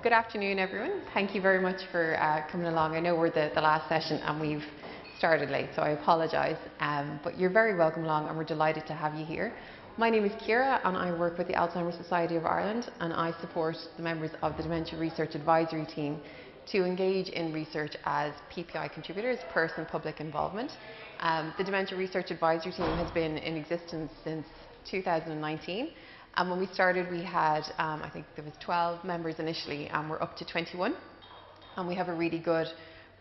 Good afternoon, everyone. Thank you very much for coming along. I know we're the last session and we've started late, so I apologise. But you're very welcome along and we're delighted to have you here. My name is Ciara and I work with the Alzheimer's Society of Ireland, and I support the members of the Dementia Research Advisory Team to engage in research as PPI contributors, person-public involvement. The Dementia Research Advisory Team has been in existence since 2019. And when we started, we had, I think there was 12 members initially, and we're up to 21. And we have a really good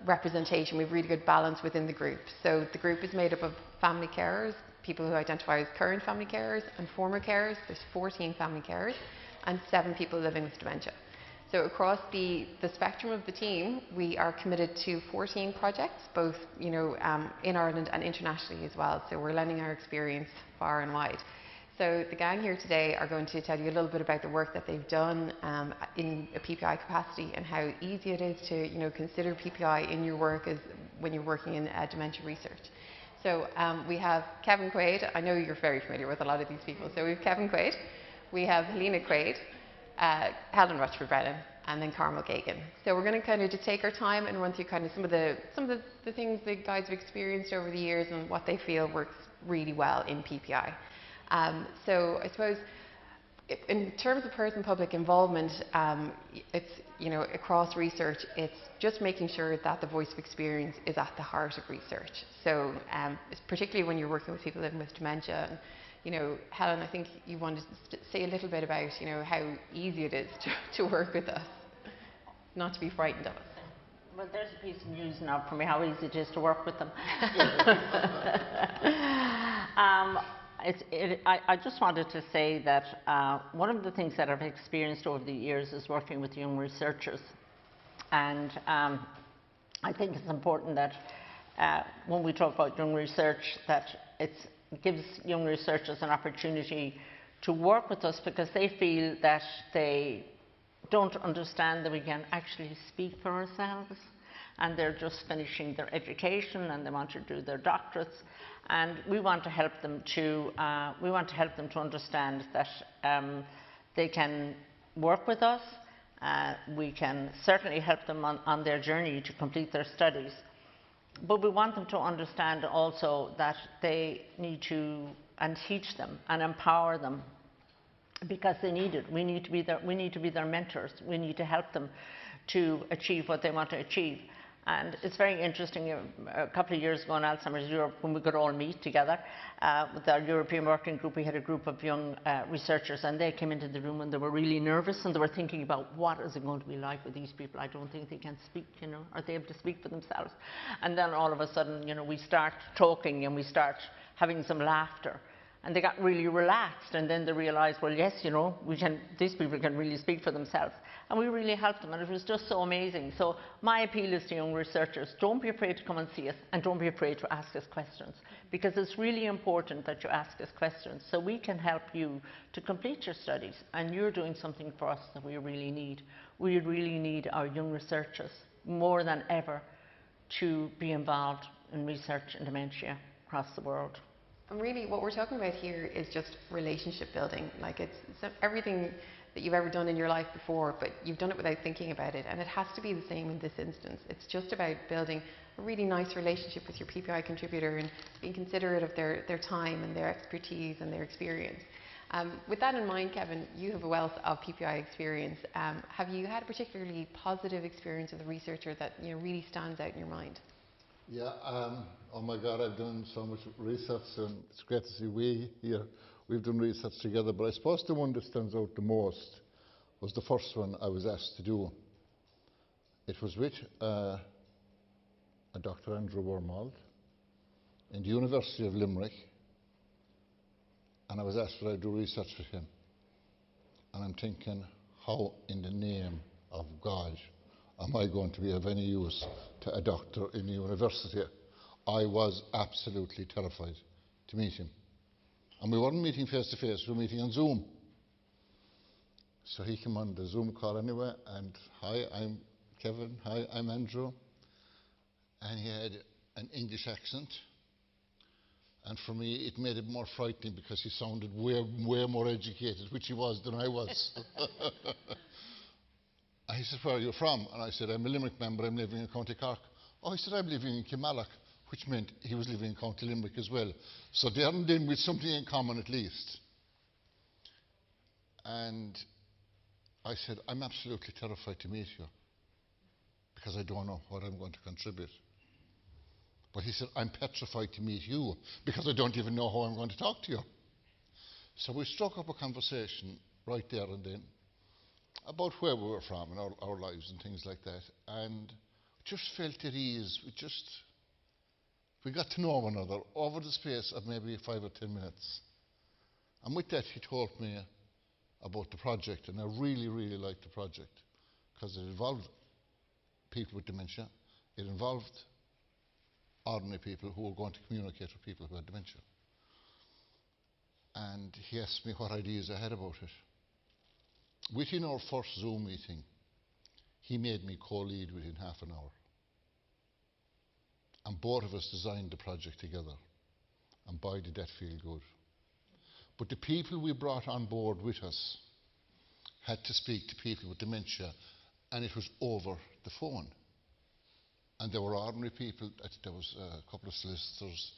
representation, we have really good balance within the group. So the group is made up of family carers, people who identify as current family carers, and former carers. There's 14 family carers, and 7 people living with dementia. So across the spectrum of the team, we are committed to 14 projects, both in Ireland and internationally as well. So we're lending our experience far and wide. So the gang here today are going to tell you a little bit about the work that they've done in a PPI capacity and how easy it is to consider PPI in your work as when you're working in dementia research. So we have Kevin Quaid. I know you're very familiar with a lot of these people. So we have Kevin Quaid, we have Helena Quaid, Helen Rochford Brennan, and then Carmel Geoghan. So we're going to kind of just take our time and run through kind of some of the things the guys have experienced over the years and what they feel works really well in PPI. So I suppose in terms of person-public involvement, it's, across research, it's just making sure that the voice of experience is at the heart of research. So particularly when you're working with people living with dementia. And, Helen, I think you wanted to say a little bit about, how easy it is to work with us, not to be frightened of us. Well, there's a piece of news now for me, how easy it is to work with them. I just wanted to say that one of the things that I've experienced over the years is working with young researchers. And I think it's important that when we talk about young research, that it gives young researchers an opportunity to work with us because they feel that they don't understand that we can actually speak for ourselves, and they're just finishing their education and they want to do their doctorates, and we want to help them to understand that they can work with us. We can certainly help them on their journey to complete their studies, but we want them to understand also that they need to teach them and empower them, because they need it. We need to be their mentors. We need to help them to achieve what they want to achieve. And it's very interesting, a couple of years ago in Alzheimer's Europe, when we could all meet together with our European working group, we had a group of young researchers, and they came into the room and they were really nervous and they were thinking about what is it going to be like with these people. I don't think they can speak, are they able to speak for themselves? And then all of a sudden, we start talking and we start having some laughter. And they got really relaxed, and then they realized, well, yes, these people can really speak for themselves. And we really helped them, and it was just so amazing. So my appeal is to young researchers, don't be afraid to come and see us, and don't be afraid to ask us questions, because it's really important that you ask us questions so we can help you to complete your studies. And you're doing something for us that we really need. We really need our young researchers more than ever to be involved in research in dementia across the world. And really what we're talking about here is just relationship building. Like it's everything that you've ever done in your life before, but you've done it without thinking about it. And it has to be the same in this instance. It's just about building a really nice relationship with your PPI contributor and being considerate of their time and their expertise and their experience. With that in mind, Kevin, you have a wealth of PPI experience. Have you had a particularly positive experience with a researcher that really stands out in your mind? Yeah, oh my God, I've done so much research, and it's great to see we've done research together, but I suppose the one that stands out the most was the first one I was asked to do. It was with a Dr. Andrew Wormald in the University of Limerick, and I was asked would I do research with him. And I'm thinking, how in the name of God am I going to be of any use to a doctor in the university? I was absolutely terrified to meet him. And we weren't meeting face to face, we were meeting on Zoom. So he came on the Zoom call anyway, and hi, I'm Kevin, hi, I'm Andrew. And he had an English accent. And for me, it made it more frightening because he sounded way more educated, which he was, than I was. And he said, where are you from? And I said, I'm a Limerick member, I'm living in County Cork. Oh, he said, I'm living in Kilmallock, which meant he was living in County Limerick as well. So there and then with something in common at least. And I said, I'm absolutely terrified to meet you because I don't know what I'm going to contribute. But he said, I'm petrified to meet you because I don't even know how I'm going to talk to you. So we struck up a conversation right there and then about where we were from and our lives and things like that. And just felt at ease. We got to know one another over the space of maybe 5 or 10 minutes. And with that, he told me about the project, and I really, really liked the project because it involved people with dementia. It involved ordinary people who were going to communicate with people who had dementia. And he asked me what ideas I had about it. Within our first Zoom meeting, he made me co-lead within half an hour. And both of us designed the project together. And boy, did that feel good. But the people we brought on board with us had to speak to people with dementia, and it was over the phone. And there were ordinary people, there was a couple of solicitors,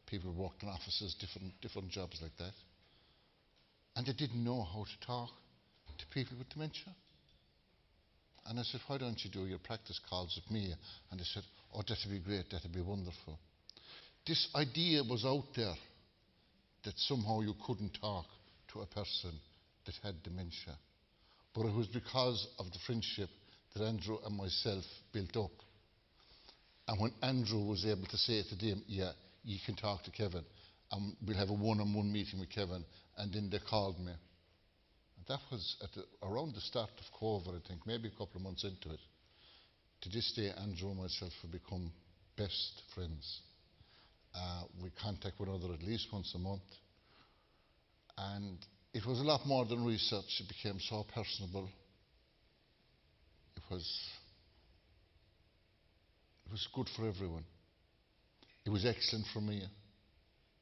people who worked in offices, different jobs like that. And they didn't know how to talk to people with dementia. And I said, why don't you do your practice calls with me? And they said, oh, that'd be great, that'd be wonderful. This idea was out there that somehow you couldn't talk to a person that had dementia. But it was because of the friendship that Andrew and myself built up. And when Andrew was able to say to them, yeah, you can talk to Kevin, and we'll have a one-on-one meeting with Kevin, and then they called me. And that was around the start of COVID, I think, maybe a couple of months into it. To this day, Andrew and myself have become best friends. We contact one another at least once a month. And it was a lot more than research. It became so personable. It was good for everyone. It was excellent for me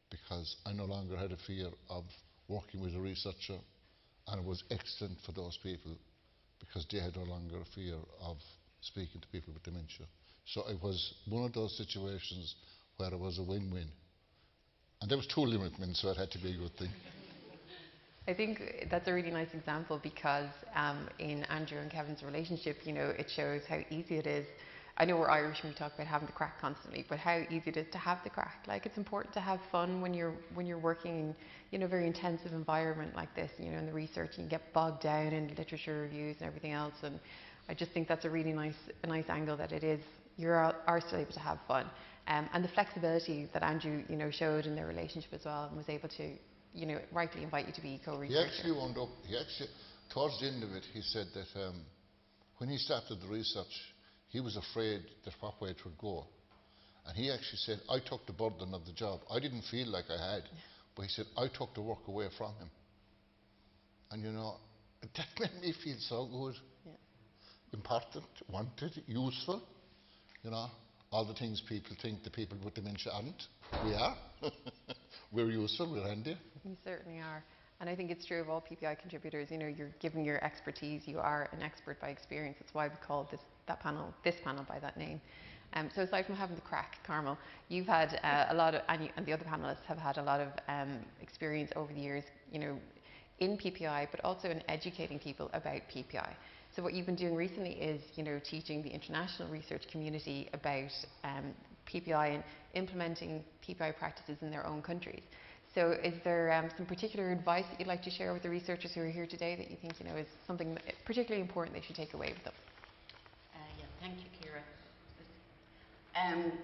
because I no longer had a fear of working with a researcher, and it was excellent for those people because they had no longer a fear of speaking to people with dementia. So it was one of those situations where it was a win-win. And there was 2 Limerick men, so it had to be a good thing. I think that's a really nice example because in Andrew and Kevin's relationship, you know, it shows how easy it is. I know we're Irish and we talk about having the crack constantly, but how easy it is to have the crack. Like, it's important to have fun when you're working in, you know, a very intensive environment like this, you know, in the research, and you get bogged down in literature reviews and everything else. And I just think that's a really nice angle that it is, you are still able to have fun. And the flexibility that Andrew, you know, showed in their relationship as well, and was able to, you know, rightly invite you to be co-researcher. He actually, towards the end of it, he said that when he started the research, he was afraid that what way it would go. And he actually said, I took the burden of the job. I didn't feel like I had, but he said, I took the work away from him. And you know, that made me feel so good. Yeah. Important, wanted, useful. You know, all the things people think the people with dementia aren't. We are. We're useful, we're handy. You certainly are. And I think it's true of all PPI contributors. You know, you're giving your expertise. You are an expert by experience. That's why we called this panel by that name. So aside from having the crack, Carmel, you've had a lot of, and the other panelists have had a lot of experience over the years, you know, in PPI, but also in educating people about PPI. So what you've been doing recently is, you know, teaching the international research community about PPI and implementing PPI practices in their own countries. So is there some particular advice that you'd like to share with the researchers who are here today that you think, you know, is something that particularly important they should take away with them? Yeah, thank you, Ciara.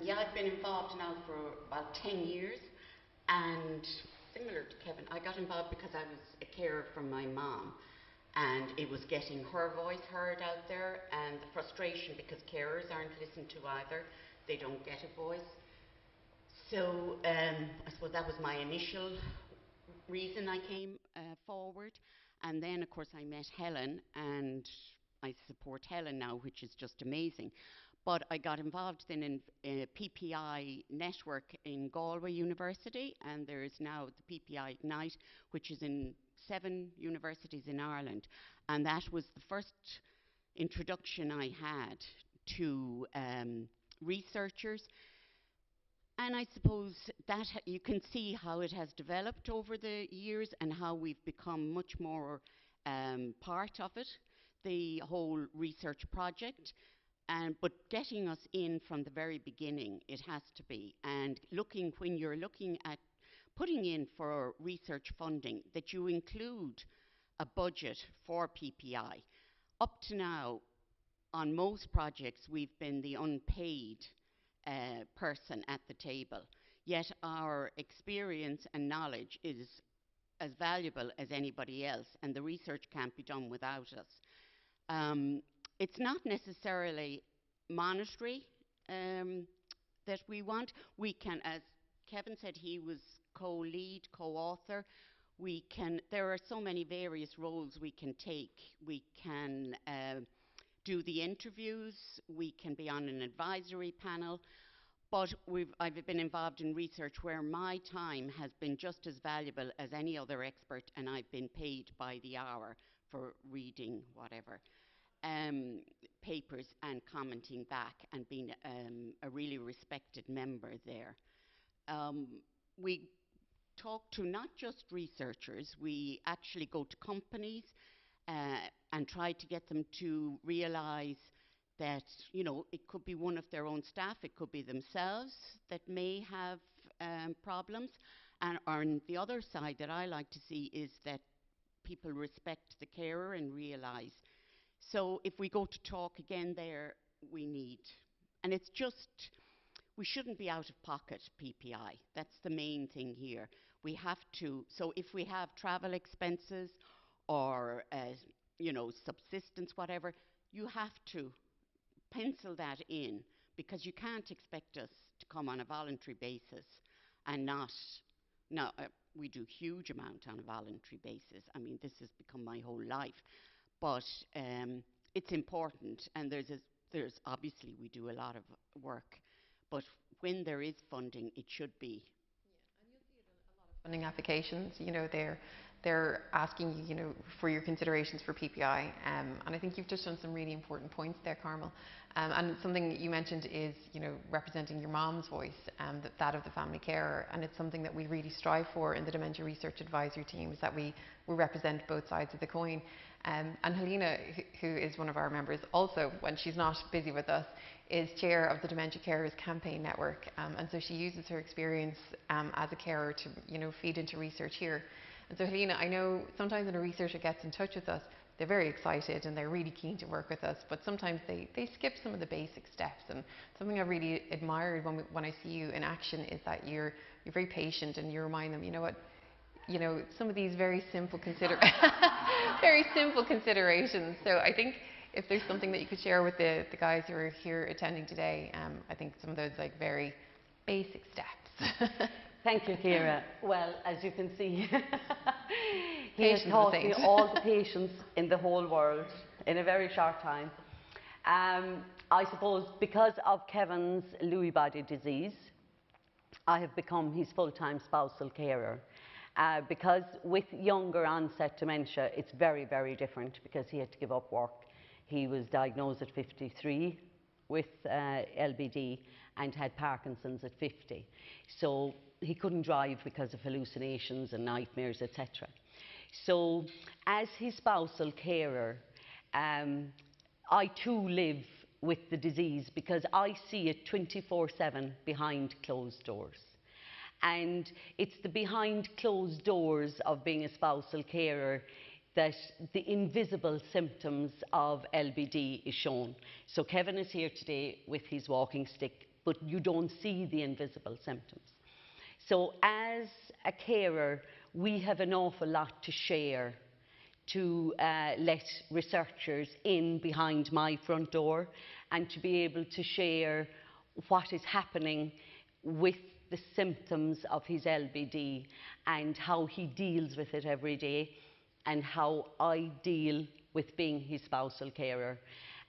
Yeah, I've been involved now for about 10 years, and similar to Kevin, I got involved because I was a carer for my mom, and it was getting her voice heard out there, and the frustration because carers aren't listened to either. They don't get a voice. So I suppose that was my initial reason I came forward. And then, of course, I met Helen, and I support Helen now, which is just amazing. But I got involved then in a PPI network in Galway University, and there is now the PPI Ignite, which is in 7 universities in Ireland. And that was the first introduction I had to researchers. And I suppose that you can see how it has developed over the years and how we've become much more part of it, the whole research project. But getting us in from the very beginning, it has to be. And when you're looking at putting in for research funding, that you include a budget for PPI. Up to now, on most projects, we've been the unpaid person at the table. Yet our experience and knowledge is as valuable as anybody else, and the research can't be done without us. It's not necessarily monetary that we want. We can, as Kevin said, he was co-lead, co-author. There are so many various roles we can take. We can do the interviews, we can be on an advisory panel, but I've been involved in research where my time has been just as valuable as any other expert, and I've been paid by the hour for reading whatever papers and commenting back and being a really respected member there. We talk to not just researchers, we actually go to companies and try to get them to realise that, you know, it could be one of their own staff, it could be themselves that may have problems. And on the other side that I like to see is that people respect the carer and realise. So if we go to talk again there, we need, and it's just, we shouldn't be out of pocket PPI. That's the main thing here. We have to, so if we have travel expenses or, you know, subsistence, whatever, you have to pencil that in, because you can't expect us to come on a voluntary basis and not, we do huge amount on a voluntary basis. I mean, this has become my whole life. But it's important, and there's obviously we do a lot of work, but when there is funding, it should be. Yeah, and you'll see it in a lot of funding applications. You know, they're asking you, you know, for your considerations for PPI, and I think you've touched on some really important points there, Carmel. And something you mentioned is, you know, representing your mom's voice, that of the family carer, and it's something that we really strive for in the Dementia Research Advisory Team, is that we represent both sides of the coin. And Helena, who is one of our members, also, when she's not busy with us, is chair of the Dementia Carers Campaign Network, and so she uses her experience as a carer to, you know, feed into research here. And so Helena, I know sometimes when a researcher gets in touch with us, they're very excited and they're really keen to work with us, but sometimes they skip some of the basic steps. And something I've really admired when I see you in action is that you're very patient, and you remind them, you know what, you know, some of these very simple very simple considerations. So I think if there's something that you could share with the guys who are here attending today, I think some of those like very basic steps. Thank you, Ciara. Well, as you can see, he has taught me all the patience in the whole world in a very short time. I suppose because of Kevin's Lewy body disease, I have become his full-time spousal carer. Because with younger onset dementia, it's very, very different, because he had to give up work. He was diagnosed at 53 with LBD and had Parkinson's at 50. So he couldn't drive because of hallucinations and nightmares, etc. So as his spousal carer, I too live with the disease, because I see it 24/7 behind closed doors. And it's the behind closed doors of being a spousal carer that the invisible symptoms of LBD is shown. So Kevin is here today with his walking stick, but you don't see the invisible symptoms. So as a carer, we have an awful lot to share, to let researchers in behind my front door, and to be able to share what is happening with the symptoms of his LBD and how he deals with it every day, and how I deal with being his spousal carer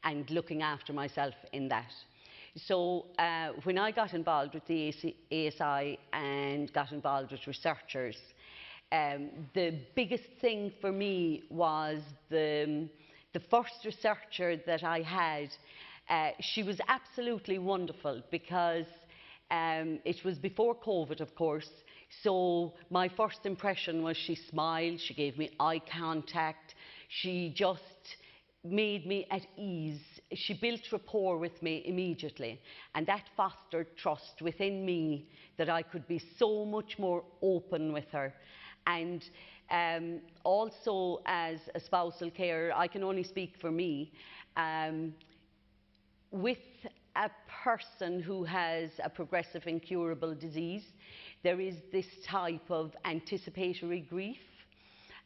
and looking after myself in that. So when I got involved with the ASI and got involved with researchers, the biggest thing for me was the the first researcher that I had, she was absolutely wonderful because it was before COVID, of course. So my first impression was she smiled, she gave me eye contact, she just made me at ease. She built rapport with me immediately, and that fostered trust within me that I could be so much more open with her. And also as a spousal carer, I can only speak for me, with a person who has a progressive incurable disease, there is this type of anticipatory grief.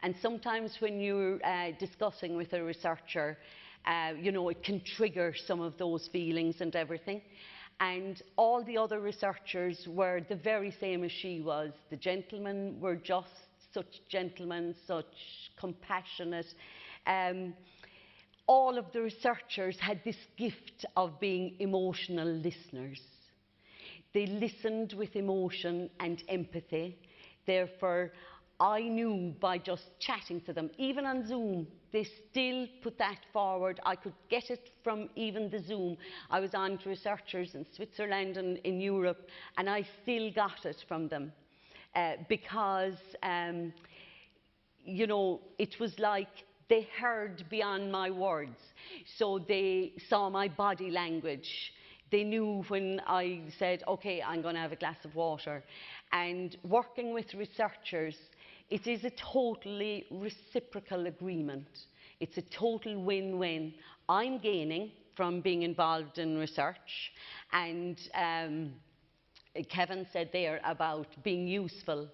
And sometimes when you're discussing with a researcher, you know, it can trigger some of those feelings and everything. And all the other researchers were the very same as she was. The gentlemen were just such gentlemen, such compassionate. All of the researchers had this gift of being emotional listeners. They listened with emotion and empathy. Therefore, I knew by just chatting to them, even on Zoom, they still put that forward. I could get it from even the Zoom. I was on to researchers in Switzerland and in Europe, and I still got it from them because, you know, it was like they heard beyond my words. So they saw my body language. They knew when I said, okay, I'm going to have a glass of water. And working with researchers, it is a totally reciprocal agreement. It's a total win-win. I'm gaining from being involved in research, and Kevin said there about being useful,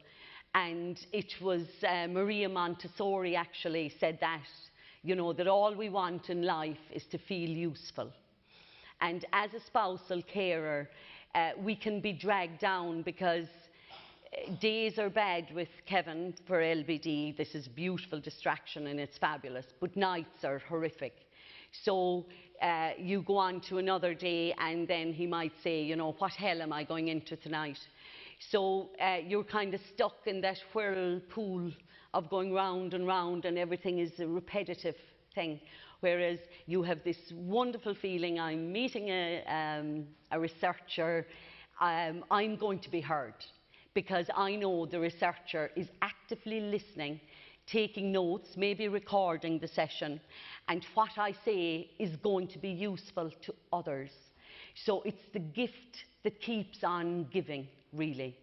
and it was Maria Montessori actually said that, you know, that all we want in life is to feel useful. And as a spousal carer, we can be dragged down because days are bad with Kevin for LBD. This is beautiful distraction and it's fabulous, but nights are horrific. So you go on to another day and then he might say, you know, what hell am I going into tonight? So you're kind of stuck in that whirlpool of going round and round, and everything is a repetitive thing. Whereas you have this wonderful feeling, I'm meeting a researcher, I'm going to be heard, because I know the researcher is actively listening, taking notes, maybe recording the session, and what I say is going to be useful to others. So it's the gift that keeps on giving, really.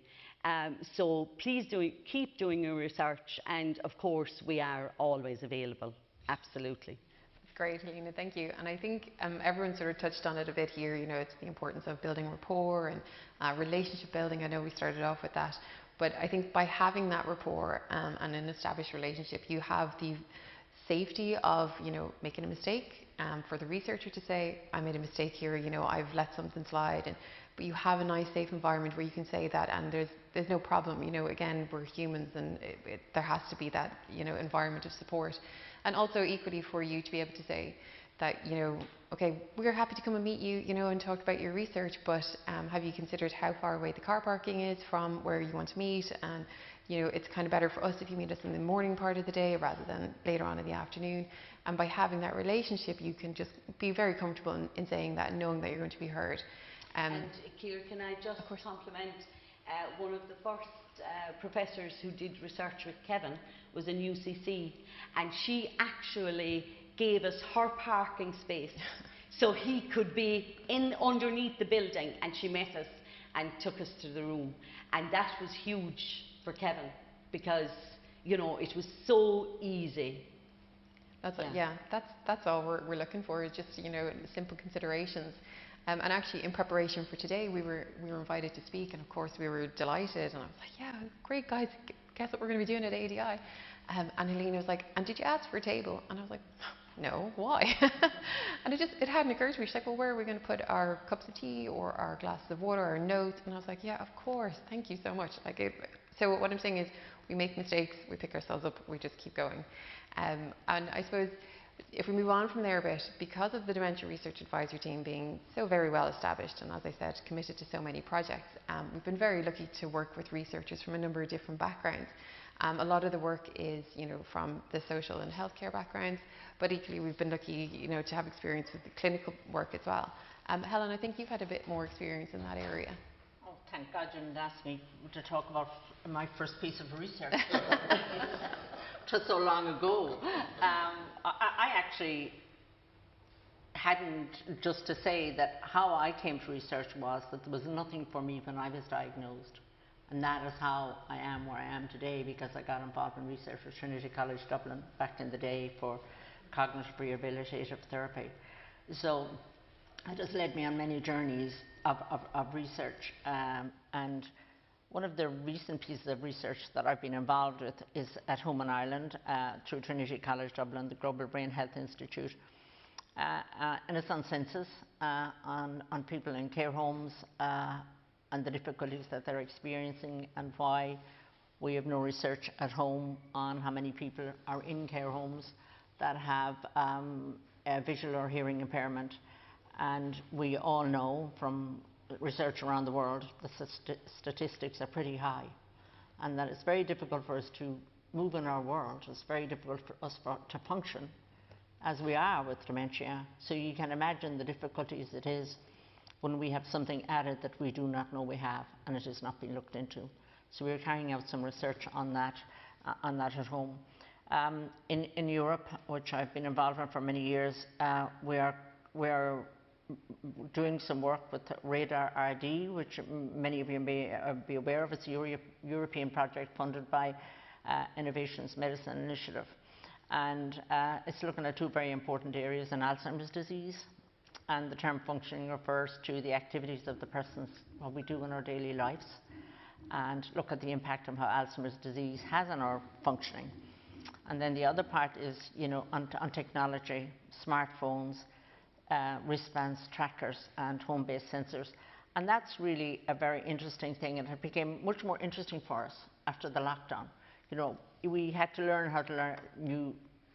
So please keep doing your research, and of course we are always available, absolutely. That's great, Helena, thank you. And I think everyone sort of touched on it a bit here, you know, it's the importance of building rapport and relationship building. I know we started off with that, but I think by having that rapport and an established relationship, you have the safety of, you know, making a mistake, for the researcher to say, I made a mistake here, you know, I've let something slide, but you have a nice safe environment where you can say that, and there's no problem, you know, again, we're humans, and there has to be that, you know, environment of support. And also equally for you to be able to say that, you know, okay, we're happy to come and meet you, you know, and talk about your research, but have you considered how far away the car parking is from where you want to meet? And, you know, it's kind of better for us if you meet us in the morning part of the day rather than later on in the afternoon. And by having that relationship, you can just be very comfortable in saying that and knowing that you're going to be heard. And Ciara, can I just compliment one of the first professors who did research with Kevin was in UCC, and she actually gave us her parking space so he could be in underneath the building, and she met us and took us to the room, and that was huge for Kevin because, you know, it was so easy. That's all we're looking for, is just, you know, simple considerations. And actually, in preparation for today, we were invited to speak, and of course we were delighted. And I was like, yeah, great guys, guess what we're going to be doing at ADI? And Helena was like, and did you ask for a table? And I was like, no, why? And it hadn't occurred to me. She's like, well, where are we going to put our cups of tea or our glasses of water, our notes? And I was like, yeah, of course, thank you so much. So what I'm saying is, we make mistakes, we pick ourselves up, we just keep going. And I suppose, if we move on from there a bit, because of the Dementia Research Advisory Team being so very well established and, as I said, committed to so many projects, we've been very lucky to work with researchers from a number of different backgrounds. A lot of the work is, from the social and healthcare backgrounds, but equally we've been lucky, to have experience with the clinical work as well. Helen, I think you've had a bit more experience in that area. Oh, thank God you didn't ask me to talk about my first piece of research. Just so long ago. I actually hadn't, just to say that how I came to research was that there was nothing for me when I was diagnosed. And that is how I am where I am today, because I got involved in research at Trinity College Dublin back in the day for cognitive rehabilitative therapy. So it has led me on many journeys of research. And one of the recent pieces of research that I've been involved with is at home in Ireland through Trinity College Dublin, the Global Brain Health Institute. And it's on census, on people in care homes, and the difficulties that they're experiencing, and why we have no research at home on how many people are in care homes that have a visual or hearing impairment. And we all know from research around the world the statistics are pretty high, and that it's very difficult for us to move in our world. It's very difficult for us to function as we are with dementia. So you can imagine the difficulties it is when we have something added that we do not know we have, and it has not been looked into. So we're carrying out some research on that at home. In Europe, which I've been involved in for many years, we are doing some work with Radar RD, which many of you may be aware of. It's a European project funded by Innovations Medicine Initiative. And it's looking at two very important areas in Alzheimer's disease. And the term functioning refers to the activities of the persons, what we do in our daily lives, and look at the impact of how Alzheimer's disease has on our functioning. And then the other part is, on technology, smartphones, wristbands, trackers, and home-based sensors. And that's really a very interesting thing, and it became much more interesting for us after the lockdown. We had to learn how to learn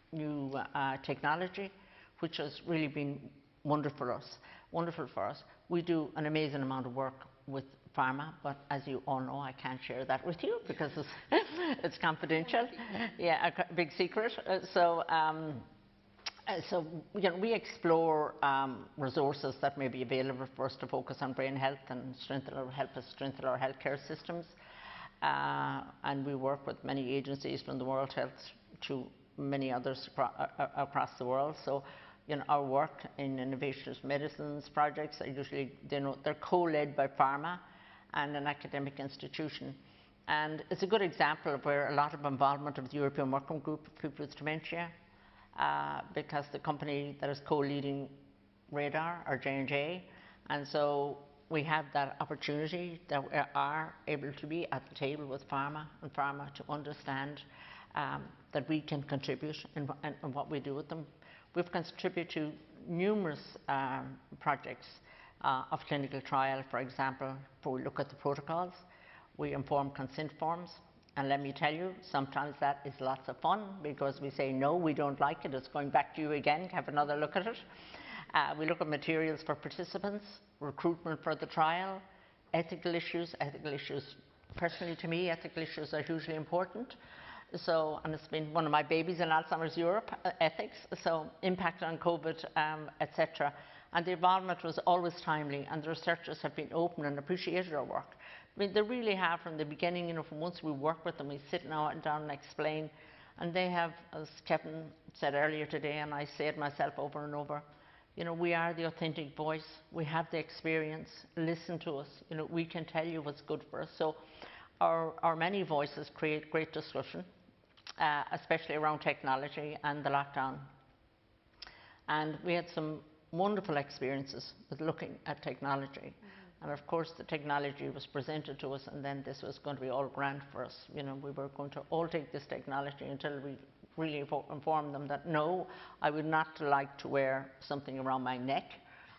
new technology, which has really been wonderful for us. We do an amazing amount of work with pharma, but as you all know, I can't share that with you because it's confidential. Yeah, a big secret. So we explore resources that may be available for us to focus on brain health and help us strengthen our healthcare systems. And we work with many agencies from the World Health to many others across the world. So, our work in innovative medicines projects are usually, they're co-led by pharma and an academic institution. And it's a good example of where a lot of involvement of the European Working Group of People with Dementia, because the company that is co-leading Radar are J&J, and so we have that opportunity that we are able to be at the table with pharma to understand that we can contribute in what we do with them. We've contributed to numerous projects of clinical trial, for example, where we look at the protocols, we inform consent forms, and let me tell you, sometimes that is lots of fun because we say, no, we don't like it, it's going back to you again, have another look at it. We look at materials for participants, recruitment for the trial, ethical issues. Personally to me, ethical issues are hugely important. So, and it's been one of my babies in Alzheimer's Europe, ethics, so impact on COVID, etc. And the involvement was always timely, and the researchers have been open and appreciated our work. I mean, they really have from the beginning, from once we work with them, we sit down and explain, and they have, as Kevin said earlier today, and I say it myself over and over, we are the authentic voice, we have the experience, listen to us, we can tell you what's good for us. So our many voices create great discussion, especially around technology and the lockdown. And we had some wonderful experiences with looking at technology. And of course the technology was presented to us, and then this was going to be all grand for us. We were going to all take this technology until we really informed them that no, I would not like to wear something around my neck.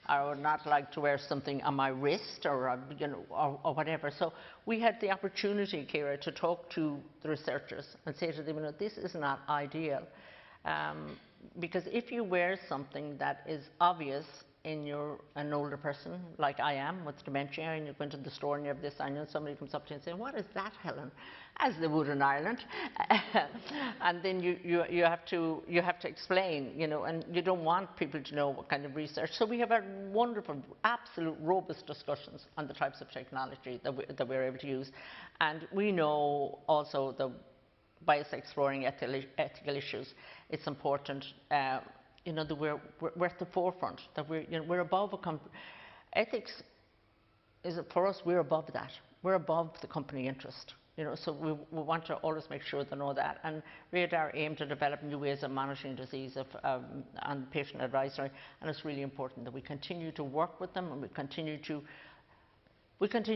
I would not like to wear something on my wrist or whatever. So we had the opportunity, Ciara, to talk to the researchers and say to them, this is not ideal. Because if you wear something that is obvious in you're an older person, like I am, with dementia, and you go into the store and you have this, I know somebody comes up to you and says, "What is that, Helen?" As they would in Ireland. And then you have to explain, you know, and you don't want people to know what kind of research. So we have a wonderful, absolute, robust discussions on the types of technology that we're able to use. And we know also the bias exploring ethical issues. It's important, you know, that we're at the forefront, that we're above ethics is, for us, we're above that. We're above the company interest. You know, so we want to always make sure they know that. And RADAR aim to develop new ways of monitoring disease and patient advisory. And it's really important that we continue to work with them, and we continue to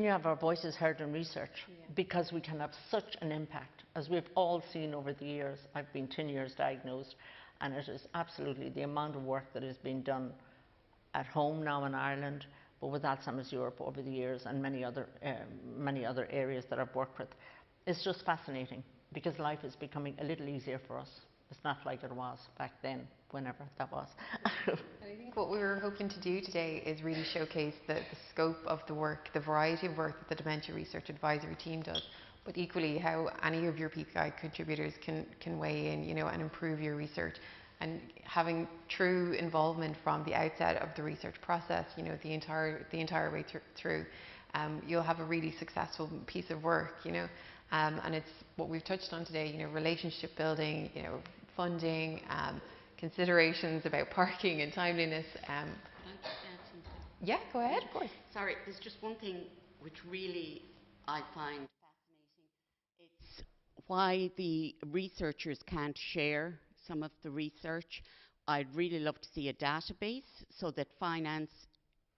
have our voices heard in research, because we can have such an impact. As we've all seen over the years, I've been 10 years diagnosed, and it is absolutely the amount of work that has been done at home now in Ireland, but with Alzheimer's Europe over the years, and many other areas that I've worked with. It's just fascinating, because life is becoming a little easier for us. It's not like it was back then, whenever that was. And I think what we were hoping to do today is really showcase the scope of the work, the variety of work that the Dementia Research Advisory Team does, but equally how any of your PPI contributors can weigh in, you know, and improve your research. And having true involvement from the outset of the research process, you know, the entire way through, you'll have a really successful piece of work, you know. And it's what we've touched on today, you know, relationship building, you know, funding, considerations about parking and timeliness. Can I just add something? Yeah, go ahead, of course. Sorry, there's just one thing which really I find fascinating. It's why the researchers can't share some of the research. I'd really love to see a database so that finance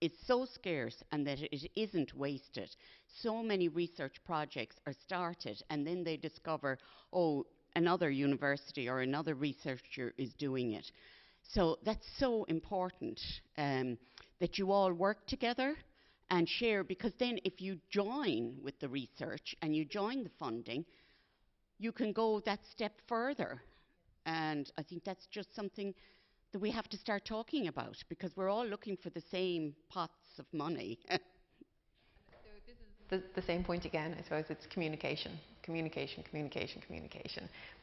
is so scarce and that it isn't wasted. So many research projects are started and then they discover, oh, another university or another researcher is doing it. So that's so important, that you all work together and share, because then if you join with the research and you join the funding, you can go that step further. And I think that's just something that we have to start talking about, because we're all looking for the same pots of money. So this is the same point again, I suppose. It's communication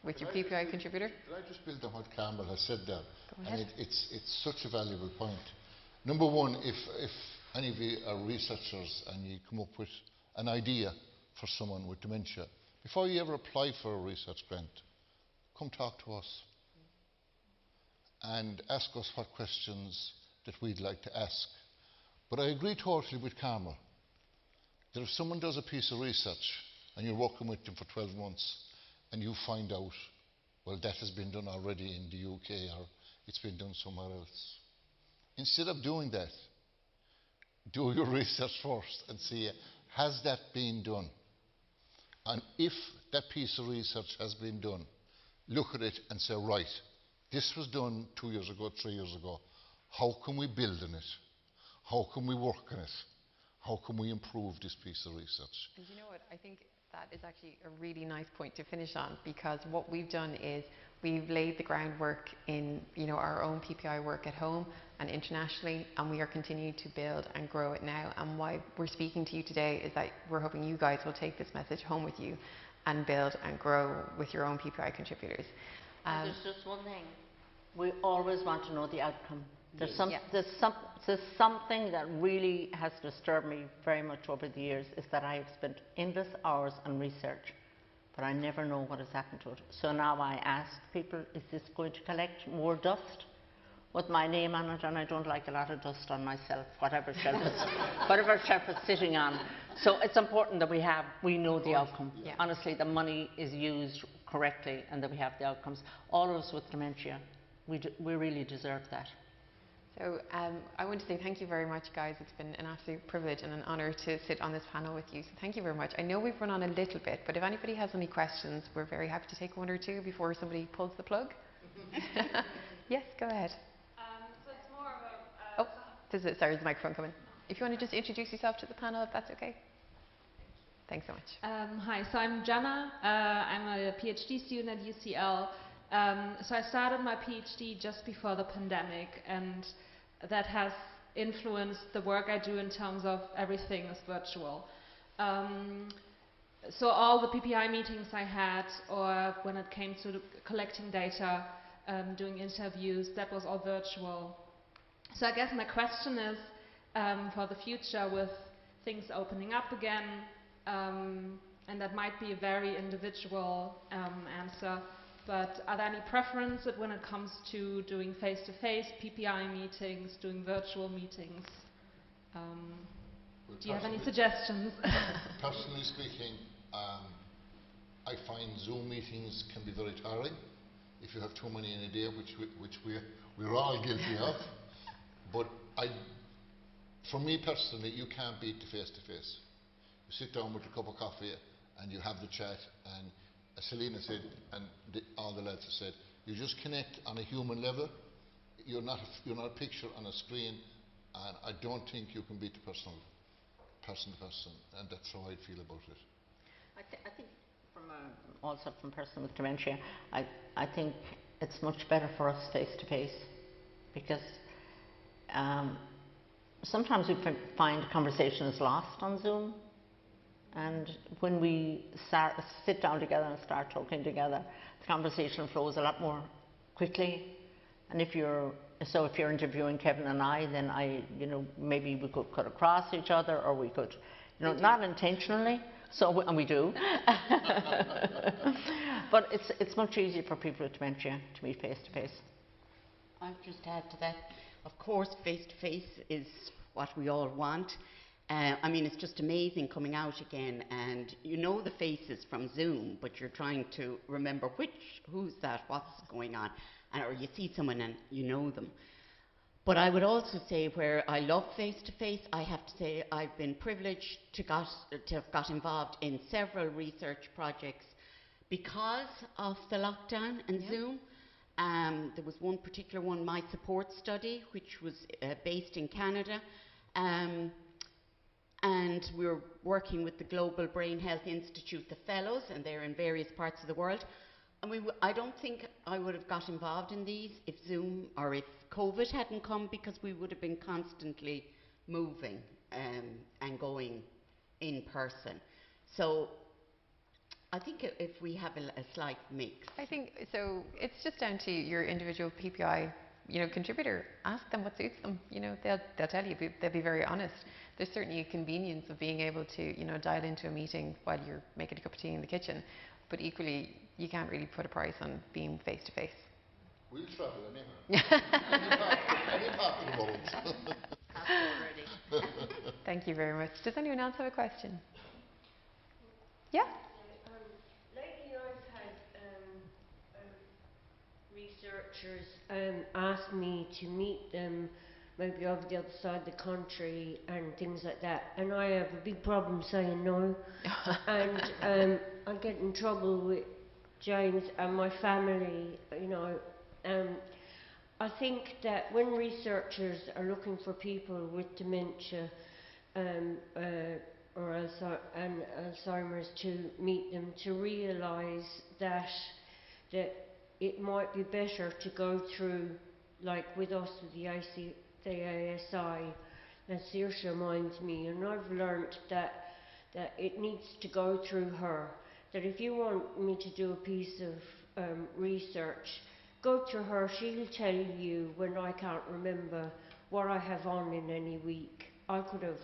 with your PPI contributor. Could I just build on what Carmel has said there? Go ahead. And it's such a valuable point. Number one, if any of you are researchers and you come up with an idea for someone with dementia, before you ever apply for a research grant, come talk to us and ask us what questions that we'd like to ask. But I agree totally with Carmel that if someone does a piece of research and you're working with them for 12 months and you find out, well, that has been done already in the UK or it's been done somewhere else, instead of doing that, do your research first and see, has that been done? And if that piece of research has been done, look at it and say, right, this was done 2 years ago, 3 years ago. How can we build on it? How can we work on it? How can we improve this piece of research? And you know what, I think that is actually a really nice point to finish on, because what we've done is we've laid the groundwork in, you know, our own PPI work at home and internationally, and we are continuing to build and grow it now. And why we're speaking to you today is that we're hoping you guys will take this message home with you and build and grow with your own PPI contributors. There's just one thing. We always want to know the outcome. There's something that really has disturbed me very much over the years, is that I have spent endless hours on research, but I never know what has happened to it. So now I ask people, is this going to collect more dust with my name on it? And I don't like a lot of dust on myself, whatever shelf it's sitting on. So it's important that we know the outcome. Yeah. Honestly, the money is used correctly and that we have the outcomes. All of us with dementia, we really deserve that. So I want to say thank you very much, guys. It's been an absolute privilege and an honour to sit on this panel with you. So thank you very much. I know we've run on a little bit, but if anybody has any questions, we're very happy to take one or two before somebody pulls the plug. Yes, go ahead. So it's more of a... Sorry, the microphone coming. If you want to just introduce yourself to the panel, if that's okay. Thanks so much. Hi, so I'm Jenna. I'm a PhD student at UCL. So I started my PhD just before the pandemic, and that has influenced the work I do in terms of everything is virtual. So all the PPI meetings I had, or when it came to collecting data, doing interviews, that was all virtual. So I guess my question is, for the future, with things opening up again, and that might be a very individual answer, but are there any preferences when it comes to doing face-to-face PPI meetings, doing virtual meetings? Do you have any suggestions? Personally speaking, I find Zoom meetings can be very tiring if you have too many in a day, which we're all guilty of. But for me personally, you can't beat the face-to-face. You sit down with a cup of coffee and you have the chat, and as Helena said, and all the lads have said, you just connect on a human level. You're not a picture on a screen, and I don't think you can beat the person to person, and that's how I feel about it. I think also from a person with dementia, I think it's much better for us face to face, because sometimes we find conversation is lost on Zoom, and when we sit down together and start talking together, the conversation flows a lot more quickly. And if you're interviewing Kevin and I, then maybe we could cut across each other, or we could, not intentionally. And we do. But it's much easier for people with dementia to meet face to face. I'll just add to that. Of course, face to face is what we all want. I mean, it's just amazing coming out again, and you know the faces from Zoom, but you're trying to remember who's that, what's going on, or you see someone and you know them. But I would also say, where I love face-to-face, I have to say I've been privileged to have got involved in several research projects because of the lockdown and Zoom. There was one particular one, my support study, which was based in Canada. And we were working with the Global Brain Health Institute, the fellows, and they're in various parts of the world. And I don't think I would have got involved in these if Zoom or if COVID hadn't come, because we would have been constantly moving and going in person. So I think if we have a slight mix. I think so. It's just down to your individual PPI, contributor. Ask them what suits them. They'll tell you. They'll be very honest. There's certainly a convenience of being able to, dial into a meeting while you're making a cup of tea in the kitchen. But equally, you can't really put a price on being face to face. We'll travel anyhow. Any part of the world. Already. Thank you very much. Does anyone else have a question? Yeah? Lately I've had researchers ask me to meet them maybe over the other side of the country and things like that, and I have a big problem saying no. And I get in trouble with James and my family, I think that when researchers are looking for people with dementia or Alzheimer's, to meet them, to realise that it might be better to go through, like with us with the ASI, as Ciara reminds me, and I've learnt that it needs to go through her. That if you want me to do a piece of research, go to her. She'll tell you when I can't remember what I have on in any week. I could have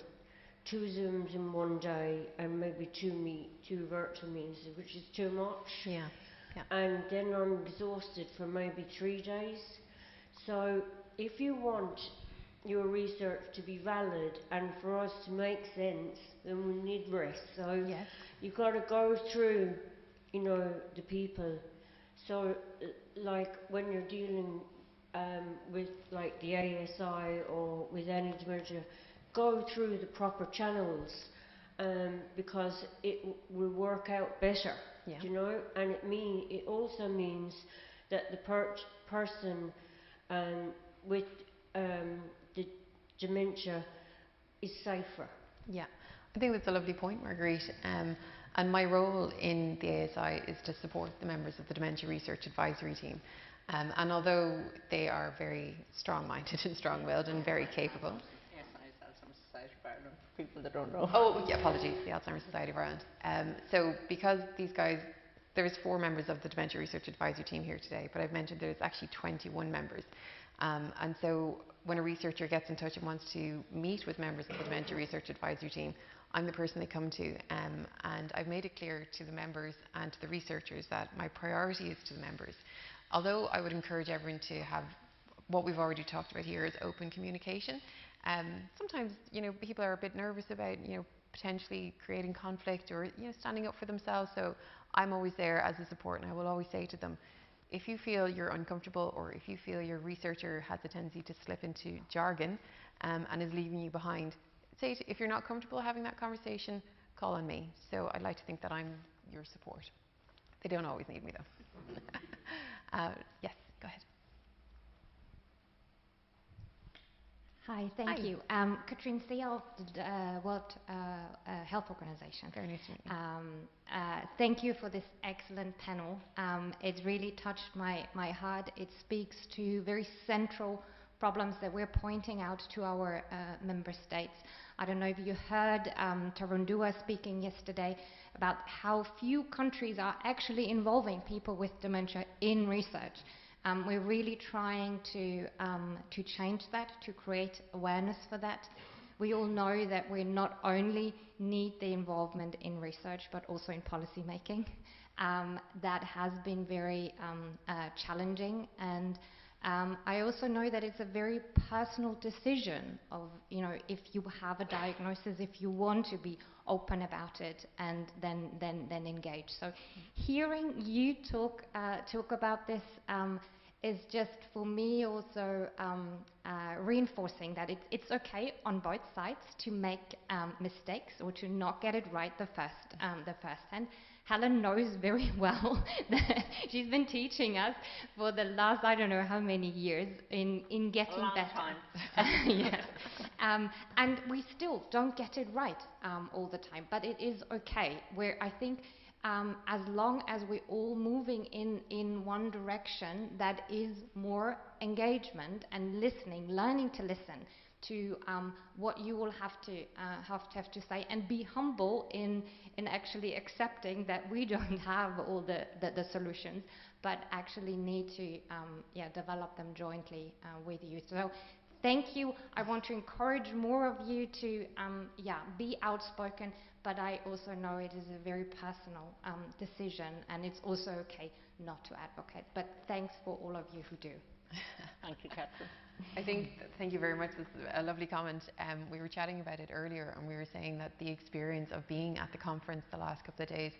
2 Zooms in one day and maybe 2 virtual meetings, which is too much. Yeah. And then I'm exhausted for maybe 3 days. So if you want your research to be valid and for us to make sense, then we need rest. So you've got to go through, the people. So like when you're dealing with like the ASI or with any dementia, go through the proper channels, because it will work out better. And it also means that the person with the dementia is safer. Yeah, I think that's a lovely point, Marguerite. And my role in the ASI is to support the members of the Dementia Research Advisory Team. And although they are very strong-minded and strong-willed and very capable, Society of Ireland, for people that don't know. Oh, yeah, apologies, the Alzheimer's Society of Ireland. So because these guys, there's 4 members of the Dementia Research Advisory Team here today, but I've mentioned there's actually 21 members. And so when a researcher gets in touch and wants to meet with members of the Dementia Research Advisory Team, I'm the person they come to, and I've made it clear to the members and to the researchers that my priority is to the members. Although I would encourage everyone to have what we've already talked about here is open communication. Sometimes, people are a bit nervous about, potentially creating conflict or, standing up for themselves. So I'm always there as a support, and I will always say to them, if you feel you're uncomfortable or if you feel your researcher has a tendency to slip into jargon and is leaving you behind, if you're not comfortable having that conversation, call on me. So I'd like to think that I'm your support. They don't always need me though. Yes, go ahead. Hi, thank you. Katrine Ciara of the World Health Organization. Very nice to meet you. Thank you for this excellent panel. It's really touched my heart. It speaks to very central problems that we're pointing out to our member states. I don't know if you heard Tarundua speaking yesterday about how few countries are actually involving people with dementia in research. We're really trying to change that, to create awareness for that. We all know that we not only need the involvement in research, but also in policy making. That has been very challenging, and I also know that it's a very personal decision of, if you have a diagnosis, if you want to be open about it and then engage. So hearing you talk about this is just for me also reinforcing that it's okay on both sides to make mistakes or to not get it right the first time. Helen knows very well that she's been teaching us for the last I don't know how many years in getting better. Time. Yes. And we still don't get it right all the time, but it is okay. Where I think as long as we're all moving in one direction, that is more engagement and listening, learning to listen to what you will have to say, and be humble in actually accepting that we don't have all the solutions, but actually need to develop them jointly with you. So thank you. I want to encourage more of you to be outspoken, but I also know it is a very personal decision, and it's also okay not to advocate. But thanks for all of you who do. Thank you, Catherine. Thank you very much. This is a lovely comment. We were chatting about it earlier, and we were saying that the experience of being at the conference the last couple of days,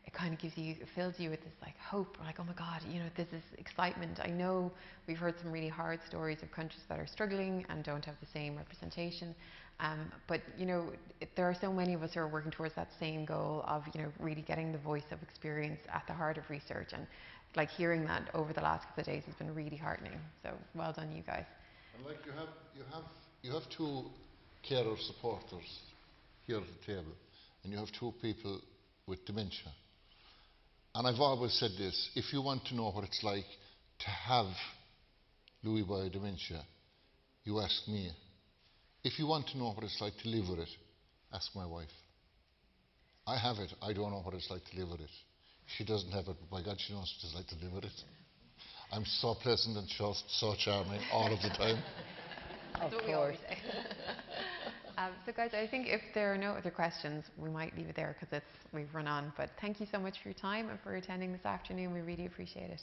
it kind of fills you with this hope, oh my God, this is excitement. I know we've heard some really hard stories of countries that are struggling and don't have the same representation, but there are so many of us who are working towards that same goal of really getting the voice of experience at the heart of research, and hearing that over the last couple of days has been really heartening. So well done, you guys. And you have 2 carer supporters here at the table, and you have 2 people with dementia. And I've always said this: if you want to know what it's like to have Lewy body dementia, you ask me. If you want to know what it's like to live with it, ask my wife. I have it. I don't know what it's like to live with it. She doesn't have it, but by God, she knows what it's like to live with it. I'm so pleasant and so charming all of the time. That's what we always say. So guys, I think if there are no other questions, we might leave it there because we've run on. But thank you so much for your time and for attending this afternoon. We really appreciate it.